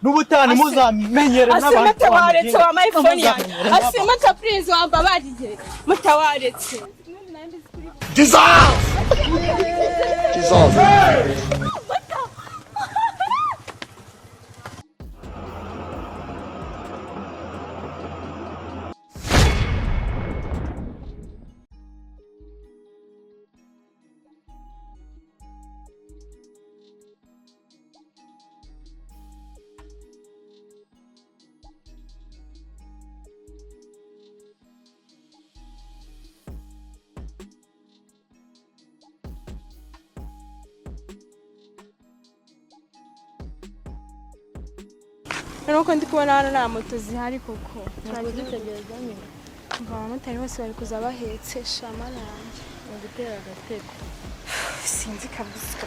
n'ubutani muzamenyere n'abantu mutawaretse wa my phone yanjye asimata please wambabariye mutawaretse Jesus nuko ndi kubona hano nta moto zihari koko Twadutegereza nyine abamotari bose bari kuza bahetse shamana yanjye mu gutera agateko sinzi kabisa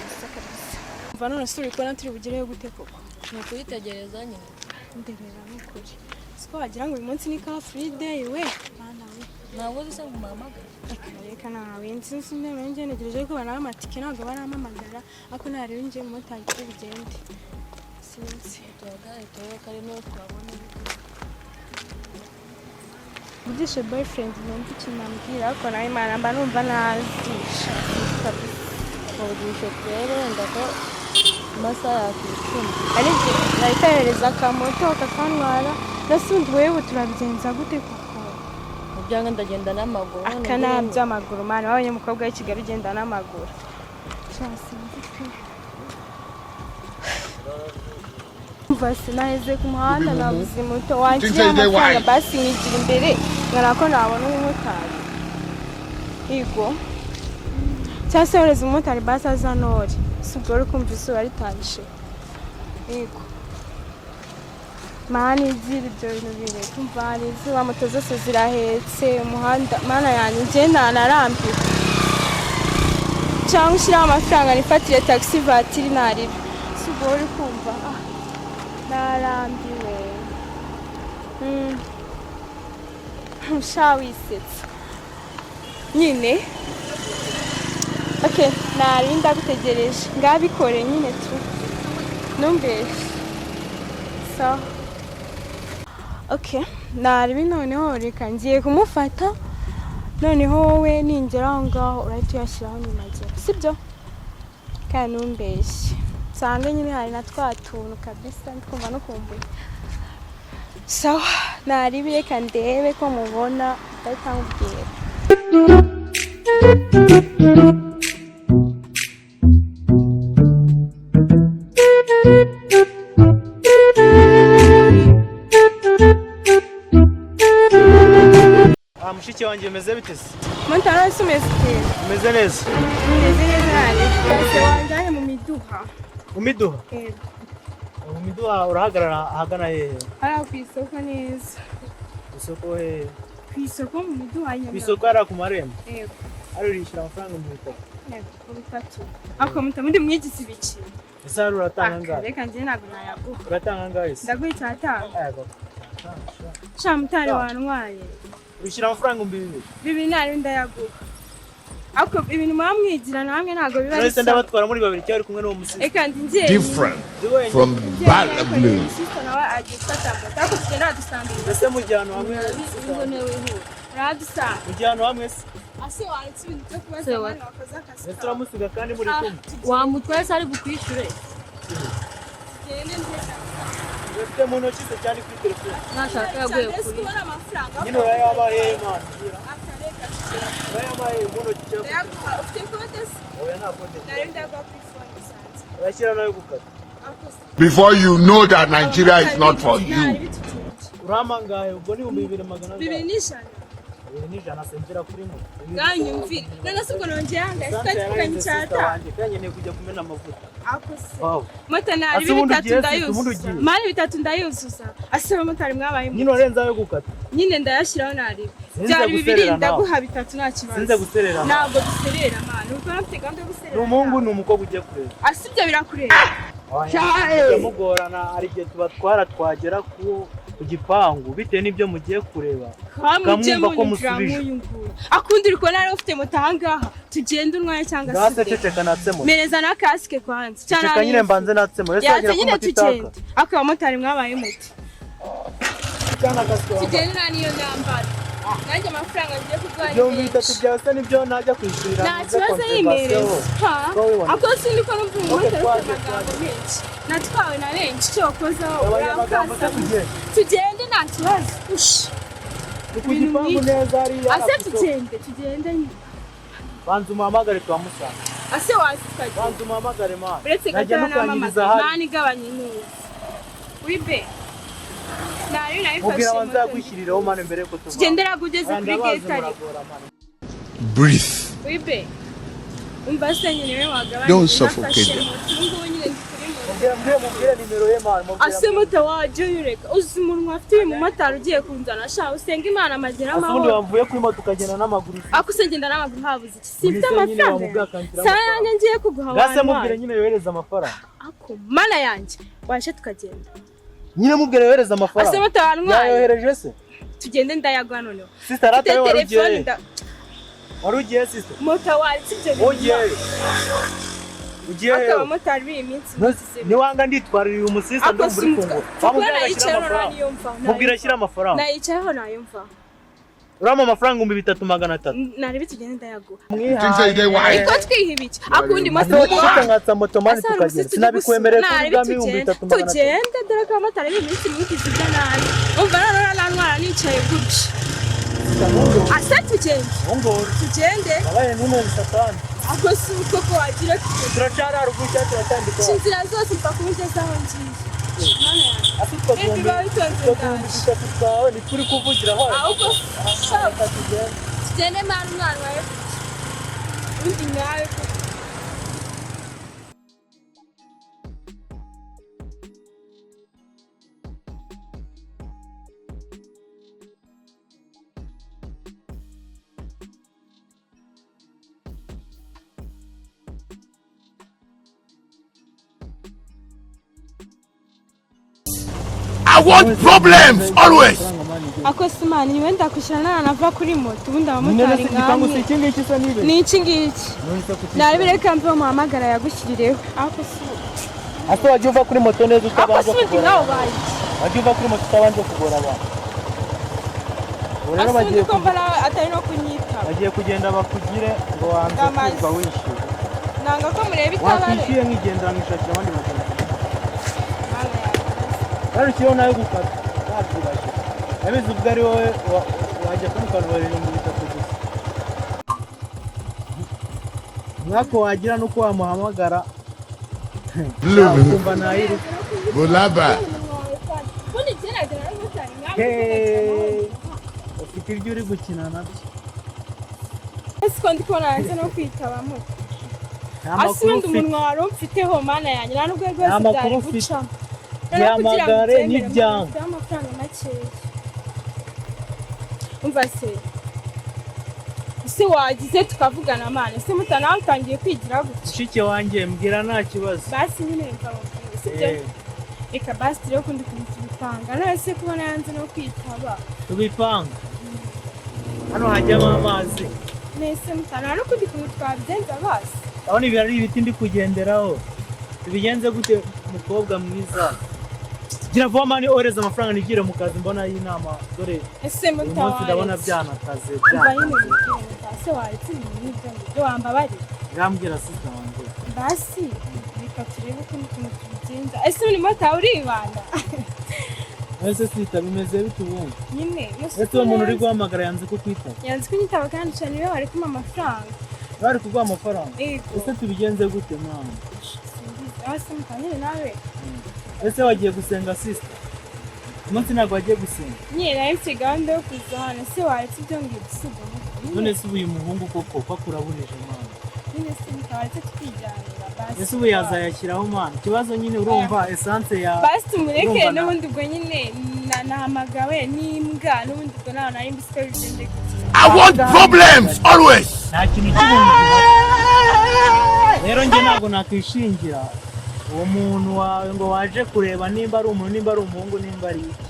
mva none suri kubona turi bugireyo gute koko ni ukuyitegereza nyine ndebera n'ukuri siko wagira ngo uyu munsi ni ka free day we bana we ntabwo uzi se ngo umpamagare reka nawe nsinzi ndebe njye negereje ko banaha amatike ntabwo barampamagara ariko nareba njye umumotari kuri bigende sinzi tuba kari no twabona Udishe boyfriend numva ikintu ambwira ariko nawe Imana mba numva nazisha kabisa udishe rero wenda ko amasaha yakicuma ariko nahita yohereza akamoto kakantwara nasundi wewe turabigenza gute koko byanga ndagenda n'amaguru akanabya amaguru mwana wabonye umukobwa w'i Kigali ugenda n'amaguru sinzi pe basi naheze ku muhanda nabuze moto wanjye amafaranga basi nyigira imbere ngana ko nabona umumotari yego cyangwa se yohereza umumotari basi aza nori si ubwo uri kumva izuba ritanyishe yego mana igira ibyo bintu bire kumva hari izuba moto zose zirahetse umuhanda mana yanjye njye ntanarambiwe cyangwa ushyiraho amafaranga nifatire taxi vatiri naribi si ubwo uri kumva narambiwe wisetse nyine okay nari ndagutegereje ngabikore nyine tu numbeshe so okay nari noneho reka ngiye kumufata noneho wowe ningera aho ngaho urahita uyashyiraho nyuma sibyo kandi numbeshe sanga nyine hari na twatuntu kabisa ndikumva no kumbuye sawa nari reka ndebe ko mubona ndahita nkubwira mushiki wanjye meze bitese Motari sumeze meze neza se wanjye mu miduha mu miduha urahagarara ahagana hehe ara ku isoko neza isoko hehe ku isoko mu miduha nyine ku isoko ara ku marembo yego ari urishyura amafaranga mu bitatu yego bitatu ako mutamundi mwigisi biki ese ari uratanga ngahe reka njye ntabwo nayaguha uratanga ngahe se ndaguha icyatanga yego sha mutari wantwaye urishyura amafaranga 2000 nari ndayaguha ako ibintu mwamwigira namwe ntago biba none se ndabatwara muri babiri cyari kumwe n'uwo musisi eka ndiye different from bad blue nawe agifata ako tugenda dusambira ese mu gihano hamwe ubone wihura radusanga mu gihano hamwe se ase wanditse ibintu byo kubaza abana bakoze akazi ese turamusiga kandi muri kumwe wamutwaye se ari bukwishyure gende ndeka ufite mu ntoki se cyane kuri telefone nashaka yaguye kuri nyine urayabaye man urayabaye mu ntoki cyane ufite kode se oya nta kode nari ndagwa kuri phone sanze urashyira nayo gukata before you know that Nigeria is not for you. uramangaye ubwo ni 2200 200 sembera kuri mo ganyumvire none se ubwo nongeye hanga sitakanye cyata kanye ne kujya kumena amavuta akose wow mota nari bitatu ndayuzuza mari bitatu ndayuzuza asaba motari mwabaye nyine orenza yo gukata nyine ndayashiraho nari byari bibiri ndaguha bitatu nta kibazo sinze guserera ntabwo duserera man uko nafite gahunda yo guserera n'umuhungu n'umukobwa ugiye kureba asibye birakureba cyamugorana ari gihe tubatwara twagera ku ku gipangu bitewe n'ibyo mugiye kureba kamwumva ko musubije akundi uri kubona ufite moto ahangaha tugenda unwaye cyangwa se gase ceceka natsemo mereza na kasike kwanza ceceka nyine mbanze natsemo ese yagira ko mutitaka akaba motari mwabaye muti cyana kasike tugenda niyo nyambara nanjye amafaranga ngiye kugwanya ibyo bitatu byase nibyo najya kwishurira nta kibazo yimereza ako sindi ko numva umumotari ufite amagambo menshi natwawe na benshi cyo kozaho uramukasa tugende nta kibazo ku gipangu neza hariya ase tugende nyine banza umuhamagare twamusanga ase wasikaje banza umuhamagare mana uretse gatana n'amamagara mani igabanye neza wibe nari mubwira nayifashe abanza yakwishyiriraho mane mbere ko tuva tugendera kugeze kuri gate ari Breathe. wibe umva se nyine we wagabanye Don't suffocate them. mubwire nimero ye mana ase moto waje yureka uzi umuntu afite uyu mumotari ugiye kunzana sha usenga imana amagera ubundi amahoro wamvuye kuri moto ukagenda n'amaguru akusengenda n'amaguru habuze iki sifite amafaranga saa yanjye ngiye kuguha gase mubwire nyine yohereza amafaranga ako mana yanjye waje tukagenda nyine mubwire yohereza amafaranga ase moto wantwaye yayohereje se tugende ndayagwa noneho sister rata telefone warugiye sister moto wawe sibyo ugiye akaba motari biri iminsi niwanga nditwarira uyu musista ndumva uri kungura mubwira ashyira amafaranga nayicayeho nayumva urama amafaranga 3,300 nari bitugende ndayaguha Why? iko twiha ibiki akundi moto nkatsa moto mani tukagenda sinabikwemereye kuri bwa 3,300 tugende dore ko motari biri iminsi myinshi zijya nabi umva noneho nantwara nicaye gutya ase tugende abaye n'umuntu satani ako si uko ko wagira turacara haruguru cyangwa turatandika inzira zose mpfa kubigezaho ngiye mana yanjye afite twakumbi twawe ni turi kuvugira hano ahubwo tugende mwana umwana wawe undi nawe I want problems always. ako simani niwe ndakwishyura nava kuri moto ubundi abamotari nkamwe ni iki ngiki nari bireka mve muhamagara yagushyirireho ako si ase wajya uva kuri moto neza utabanje kugora wajya uva kuri moto utabanje kugora abantu rero bagiye kumva nawe atari no kunyita bagiye kugenda bakugire ngo wanze kuva wishyura nanga ko mureba itabare wakwishyuye nkigendera nkishakira abandi bagenda rero ikiho nayo gukata yakibashye yabize ubwo ari wowe wajya kumukanurira 3,000 gusa mwako wagira nuko wamuhamagara kumva nayiru Bulaba. ufite ibyo uri gukina nabyo ese ko ndi kubona hanze no kwitaba moto asundi umunwa wari umfiteho mana yanjye nta nubwo rwose byari gucamo yamagare n'ibyanga amafaranga makeya umva se wagize tukavugana mana se mutanawe utangiye kwigira gutya shike wanjye mbwira nta kibazo basi nyine mvamubwira sibyo reka basi rero kundi kubipanga none se kubona yanze no kwitaba tubipanga hano hajyamo amazi nese mutanawe no kundi kuntu twabigenza basi aho ni ibiti ndi kugenderaho tubigenze gute umukobwa mwiza gira vuba mani oreza amafaranga nigire mu kazi mbona y'inama dore ese mutawa umunsi ndabona byanakaze se waretse ibintu n'ibyo wambabari ngambwira sister wanjye basi reka turebe ukuntu tubigenza ese uri mota uribanda ese sister bimeze bite ubundi nyine ese umuntu uri guhamagara yanze kukwitaba yanze kunyitaba kandi cyane niwe wari kumpa amafaranga bari kuguha amafaranga ese tubigenze gute mwana ase mutanyine nawe ese wagiye gusenga sister umunsi ntabwo wagiye gusenga nyine nayo mfite gahunda yo kuza hano se waretse ibyo ngibyo usigaho none se uyu muhungu koko kwakurabunije mwana nyine se mutawaretse tukijyanira basi ese ubu yazayashyiraho mwana ikibazo nyine urumva essence ya basi tumureke n'ubundi ubwo nyine nahamagawe n'imbwa n'ubundi ubwo nawe nari mbiswe bigende gutya I want problems always. nta kintu cy'umuntu rero njye ntabwo nakwishingira uwo muntu wawe ngo waje kureba nimba ari umuntu nimba ari umuhungu nimba ari iki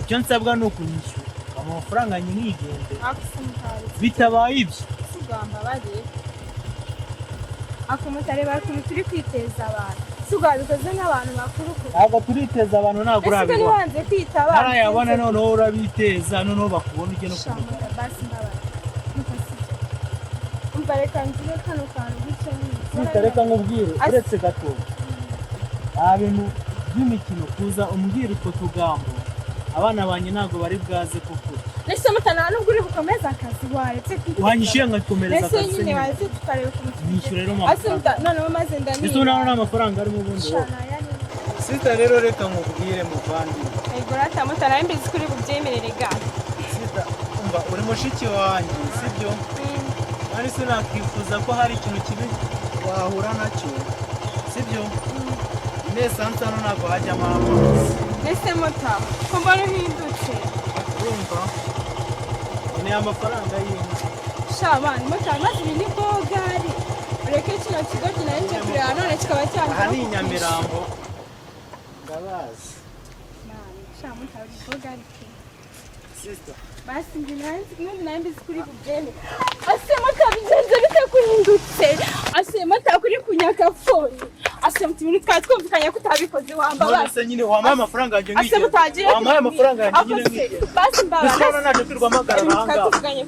icyo nsabwa ni ukunyishyura amafaranga nyinigende akusumutari bitabaye ibyo sugamba bari akumutare bakuru turi kwiteza abantu sugabikoze nk'abantu bakuru ko ntabwo turiteza abantu ntabwo urabibona ese banze kwita abantu harayabona noneho urabiteza noneho bakubona ujye no kumutara basi ndabara umva reka nzire kano kantu gutya nitareka nkubwire uretse gato nta bintu by'imikino kuza umbwira utwo tugambo abana banjye ntabwo bari bwaze kuko nese mutana nubwo uri gukomeza akazi waretse kwita uhanyishyuye ngakomereza akazi nese nyine waretse tukareba ku mutima nishyura rero asuta none maze ndani ese unaho n'amafaranga arimo ubundi wowe sita rero reka nkubwire muvandi ego rata mutana imbizi kuri bubyemerere ga sita umva uri mushiki wanjye sibyo kandi sinakwifuza ko hari ikintu kibi wahura nacyo sibyo nese hano ntabwo hajyamo amazi nese muta ko mbona uhindutse urumva ni amafaranga y'inka shabana muta maze ibi ni bogari ureke kino kigo kinarije kureba none kikaba cyane aha ni Nyamirambo ndabazi shamuta uri bogari sister basi ndinambizi kuri bubyeme ase muta bigenze bite kuhindutse ase muta kuri kunyakafoni ase muti ibintu twatwumvikanye kutabikoze wambabaza none se nyine wampaye amafaranga yanjye ase mutagiye wampaye amafaranga yanjye nyine nk'igihe basi mbabaza bisona naje kwirwamagara ahanga twatwumvikanye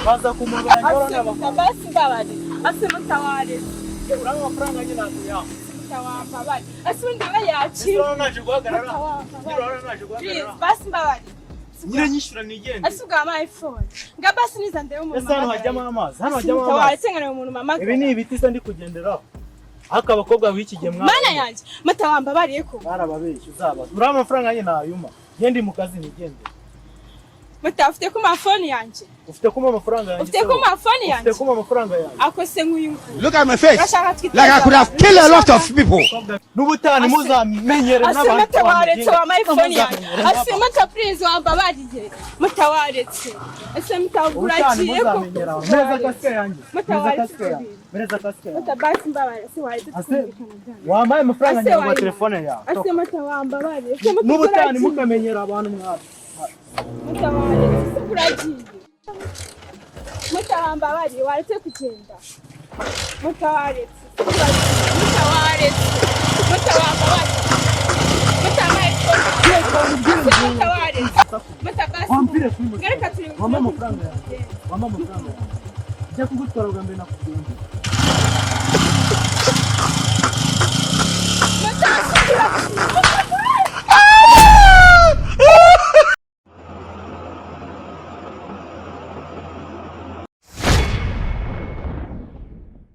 baza kumugana njoro basi mbabaza ase mutaware uramo amafaranga nyine nakuya mutawambabare ase undi we yakira bisona naje guhagarara naje guhagarara basi mbabaza nyine nyishyura nigende asuga ama iPhone nga basi niza ndebe umuntu ese hano hajyamo amazi hano hajyamo amazi tawatengana umuntu mama ibi ni ibiti se ndi kugenderaho aka abakobwa b'iki gihe mwana mana yanjye mutawambabariye ko barababeshye uzabaza uramo amafaranga nyine nayuma ngende mu kazi nigende mutafite ku mafoni yanjye ufite kuma amafaranga yanjye ufite ku mafoni yanjye ufite kuma amafaranga yanjye akose nk'uyu Look at my face. Like I could have killed a lot of people. n'ubutani muzamenyere n'abantu mutawaretse wa my phone yanjye ase muta please wambabariye mutawaretse ase mutagurakiye ko neza kasike yanjye neza kasike mutabasi mbabare se waretse wambaye amafaranga yanjye mu telefone yawe ase mutawambabariye n'ubutani mukamenyera abantu mwaba mutawaretse kuragiye mutawambabariye waretse kugenda mutawaretse mutawambabariye mutamaye mutawaretse mutabasi wampire kuri gereka turi wambaye amafaranga yanjye wambaye amafaranga yanjye njya kugutwara bwa mbere nakubwiye